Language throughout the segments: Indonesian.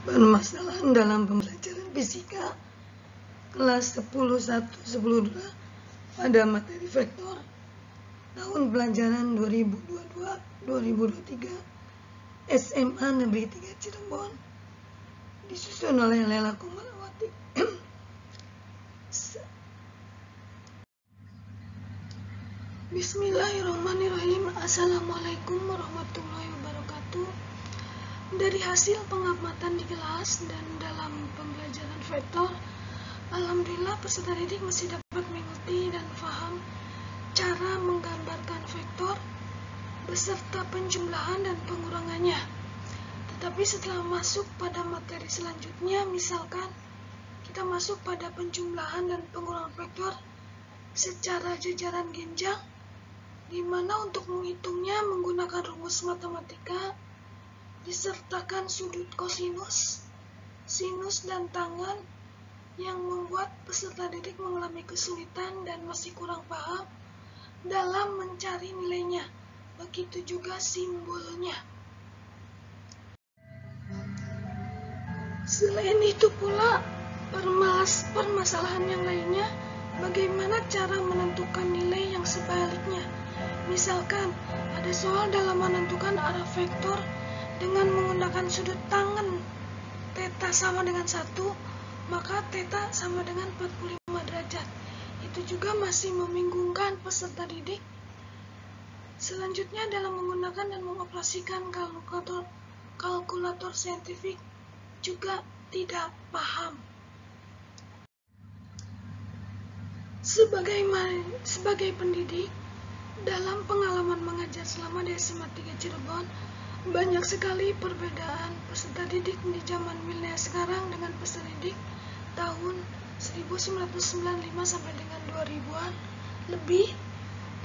Permasalahan dalam pembelajaran fisika kelas 10.1.10.2 pada materi vektor tahun pelajaran 2022-2023 SMA Negeri 3 Cirebon, disusun oleh Lela Komalawati. Bismillahirrahmanirrahim. Assalamualaikum warahmatullahi wabarakatuh. Dari hasil pengamatan di kelas dan dalam pembelajaran vektor, alhamdulillah peserta didik masih dapat mengerti dan paham cara menggambarkan vektor beserta penjumlahan dan pengurangannya. Tetapi setelah masuk pada materi selanjutnya, misalkan kita masuk pada penjumlahan dan pengurangan vektor secara jajaran genjang, di mana untuk menghitungnya menggunakan rumus matematika disertakan sudut kosinus, sinus, dan tangan yang membuat peserta didik mengalami kesulitan dan masih kurang paham dalam mencari nilainya. Begitu juga simbolnya. Selain itu pula, permasalahan yang lainnya, bagaimana cara menentukan nilai yang sebaliknya. Misalkan ada soal dalam menentukan arah vektor dengan menggunakan sudut tangan theta sama dengan 1, maka theta sama dengan 45 derajat. Itu juga masih membingungkan peserta didik. Selanjutnya dalam menggunakan dan mengoperasikan kalkulator saintifik juga tidak paham. Sebagai pendidik, dalam pengalaman mengajar selama di SMA 3 Cirebon, banyak sekali perbedaan peserta didik di zaman milenial sekarang dengan peserta didik tahun 1995 sampai dengan 2000-an lebih.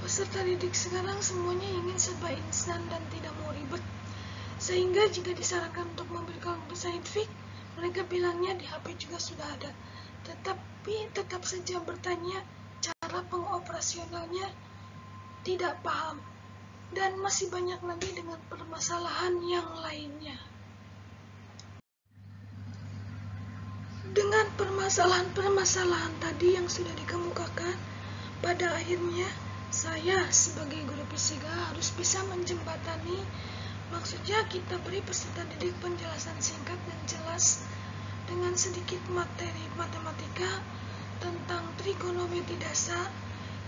Peserta didik sekarang semuanya ingin serba instan dan tidak mau ribet, sehingga jika disarankan untuk membeli kalkulator saintifik, mereka bilangnya di HP juga sudah ada, tetapi tetap saja bertanya cara pengoperasionalnya tidak paham, dan masih banyak lagi dengan permasalahan yang lainnya. Dengan permasalahan tadi yang sudah dikemukakan, pada akhirnya saya sebagai guru fisika harus bisa menjembatani. Maksudnya kita beri peserta didik penjelasan singkat dan jelas dengan sedikit materi matematika tentang trigonometri dasar,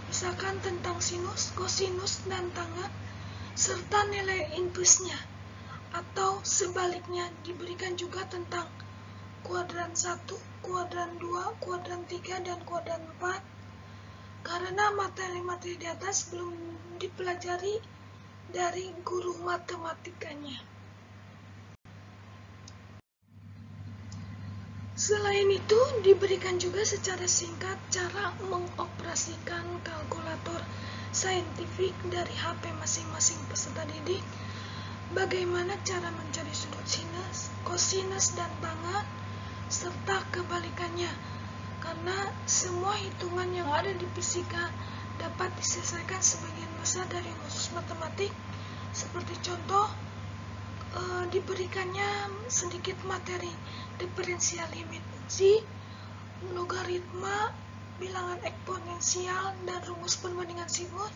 misalkan tentang sinus, kosinus, dan tangan, serta nilai inpusnya. Atau sebaliknya diberikan juga tentang kuadran 1, kuadran 2, kuadran 3, dan kuadran 4, karena materi-materi di atas belum dipelajari dari guru matematikanya. Selain itu, diberikan juga secara singkat cara mengoperasikan kalkulator saintifik dari HP masing-masing peserta didik, bagaimana cara mencari sudut sinus, kosinus, dan tangan, serta kebalikannya, karena semua hitungan yang ada di fisika dapat diselesaikan sebagian besar dari rumus matematik. Seperti contoh, diberikannya sedikit materi diferensial limit fungsi, logaritma, bilangan eksponensial, dan rumus perbandingan sinus.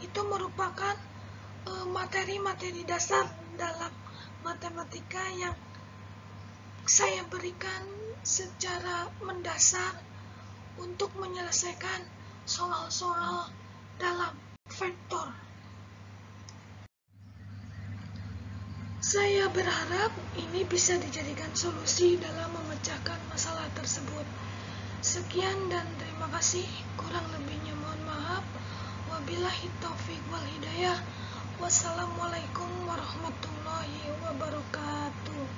Itu merupakan materi-materi dasar dalam matematika yang saya berikan secara mendasar untuk menyelesaikan soal-soal dalam vektor. Saya berharap ini bisa dijadikan solusi dalam memecahkan masalah tersebut. Sekian dan terima kasih. Kurang lebihnya mohon maaf. Wabillahi taufiq wal hidayah. Wassalamualaikum warahmatullahi wabarakatuh.